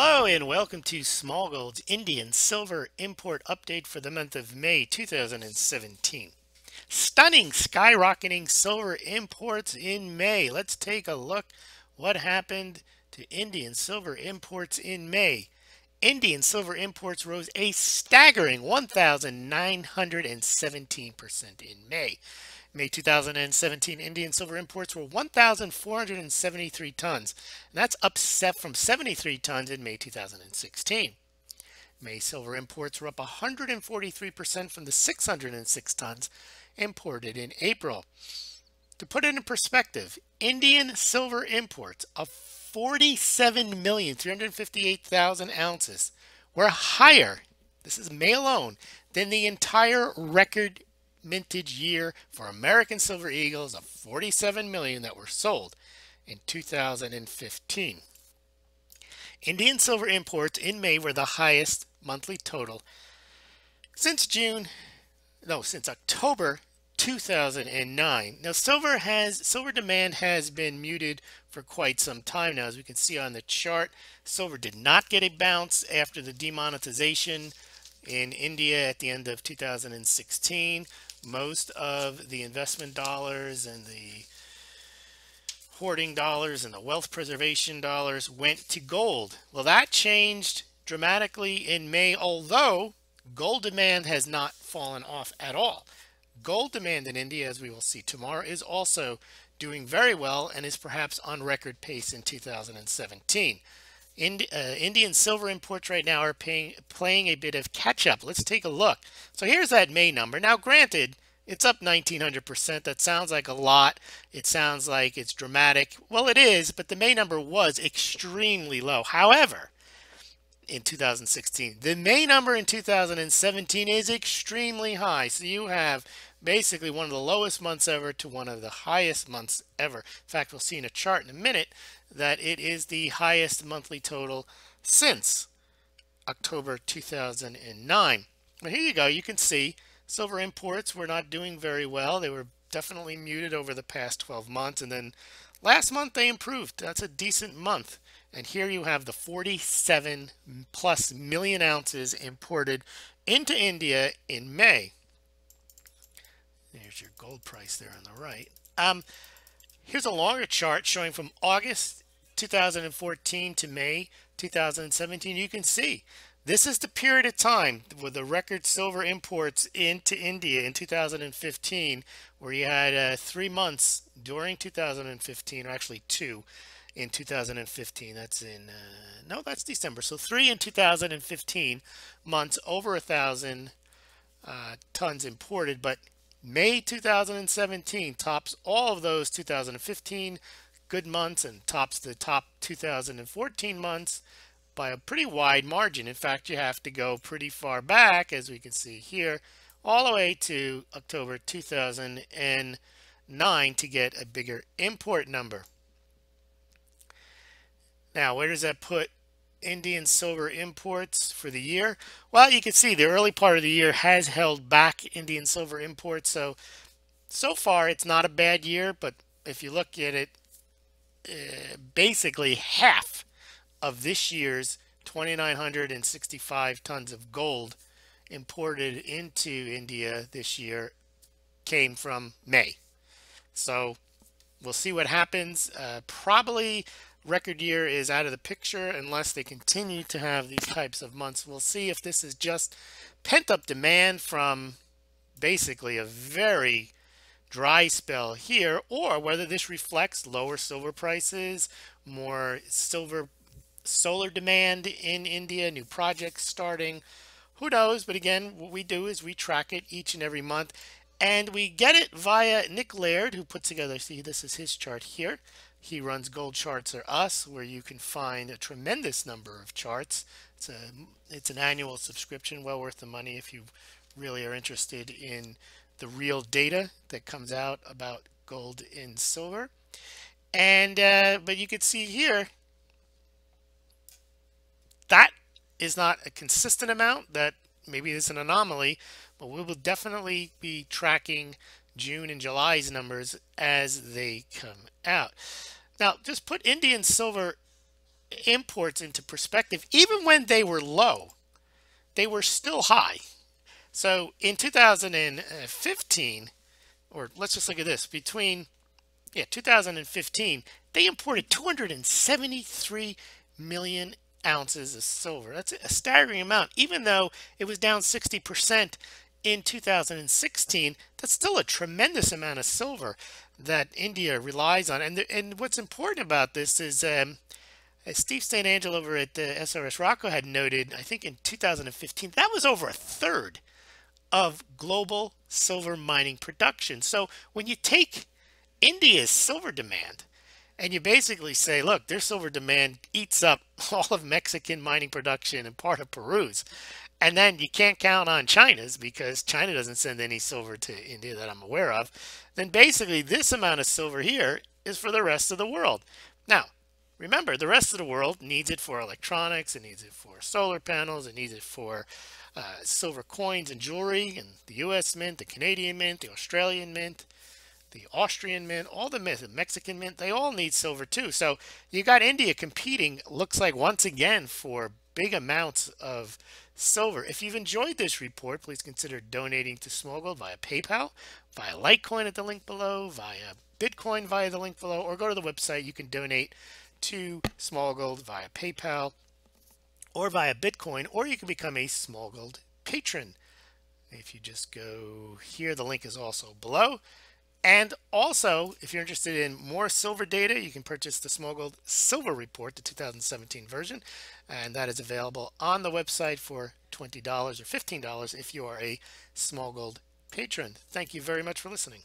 Hello and welcome to Smaulgld's Indian silver import update for the month of May 2017. Stunning skyrocketing silver imports in May. Let's take a look what happened to Indian silver imports in May. Indian silver imports rose a staggering 1,917% in May. May 2017 Indian silver imports were 1,473 tons. And that's up from 73 tons in May 2016. May silver imports were up 143% from the 606 tons imported in April. To put it in perspective, Indian silver imports of 47,358,000 ounces were higher, this is May alone, than the entire record mintage year for American silver eagles of 47 million that were sold in 2015. Indian silver imports in May were the highest monthly total since October 2009. Now silver demand has been muted for quite some time now. As we can see on the chart, silver did not get a bounce after the demonetization in India at the end of 2016. Most of the investment dollars and the hoarding dollars and the wealth preservation dollars went to gold. Well, that changed dramatically in May, although gold demand has not fallen off at all. Gold demand in India, as we will see tomorrow, is also doing very well and is perhaps on record pace in 2017. Indian silver imports right now are playing a bit of catch up. Let's take a look. So here's that May number. Now, granted, it's up 1,900%. That sounds like a lot. It sounds like it's dramatic. Well, it is, but the May number was extremely low. However, in 2016, the May number in 2017 is extremely high. So you have basically one of the lowest months ever to one of the highest months ever. In fact, we'll see in a chart in a minute that it is the highest monthly total since October 2009. But here you go. You can see silver imports were not doing very well. They were definitely muted over the past 12 months. And then last month they improved. That's a decent month. And here you have the 47 plus million ounces imported into India in May. There's your gold price there on the right. Here's a longer chart showing from August 2014 to May 2017. You can see this is the period of time with the record silver imports into India in 2015, where you had 3 months during 2015, or actually 2 in 2015. That's that's December. So 3 in 2015 months, over 1,000 tons imported. But May 2017 tops all of those 2015 good months and tops the top 2014 months by a pretty wide margin. In fact, you have to go pretty far back, as we can see here, all the way to October 2009 to get a bigger import number. Now, where does that put Indian silver imports for the year? Well, you can see the early part of the year has held back Indian silver imports. So far, it's not a bad year, but if you look at it, basically half of this year's 2,965 tons of gold imported into India this year came from May. So we'll see what happens. Probably record year is out of the picture unless they continue to have these types of months. We'll see if this is just pent-up demand from basically a very dry spell here, or whether this reflects lower silver prices, more solar demand in India, new projects starting. Who knows? But again, what we do is we track it each and every month, and we get it via Nick Laird, who put together, see, this is his chart here. He runs Gold Charts or Us, where you can find a tremendous number of charts. It's an annual subscription, well worth the money if you really are interested in the real data that comes out about gold and silver. And but you can see here that is not a consistent amount. That maybe is an anomaly, but we will definitely be tracking June and July's numbers as they come out. Now, just put Indian silver imports into perspective, even when they were low, they were still high. So in 2015, or let's just look at this, between 2015, they imported 273 million ounces of silver. That's a staggering amount. Even though it was down 60% in 2016, that's still a tremendous amount of silver that India relies on. And what's important about this is as Steve St. Angelo over at the SRS Rocco had noted, I think in 2015, that was over a third of global silver mining production. So when you take India's silver demand and you basically say, look, their silver demand eats up all of Mexican mining production and part of Peru's, and then you can't count on China's because China doesn't send any silver to India that I'm aware of, then basically this amount of silver here is for the rest of the world. Now, remember, the rest of the world needs it for electronics, it needs it for solar panels, it needs it for silver coins and jewelry, and the US Mint, the Canadian Mint, the Australian Mint, the Austrian Mint, all the Mexican Mint, they all need silver too. So you got India competing, looks like once again, for big amounts of silver. If you've enjoyed this report, please consider donating to Smaulgld via PayPal, via Litecoin at the link below, via Bitcoin via the link below, or go to the website. You can donate to Smaulgld via PayPal or via Bitcoin, or you can become a Smaulgld patron. If you just go here, the link is also below. And also, if you're interested in more silver data, you can purchase the Smaulgld Silver Report, the 2017 version, and that is available on the website for $20 or $15 if you are a Smaulgld patron. Thank you very much for listening.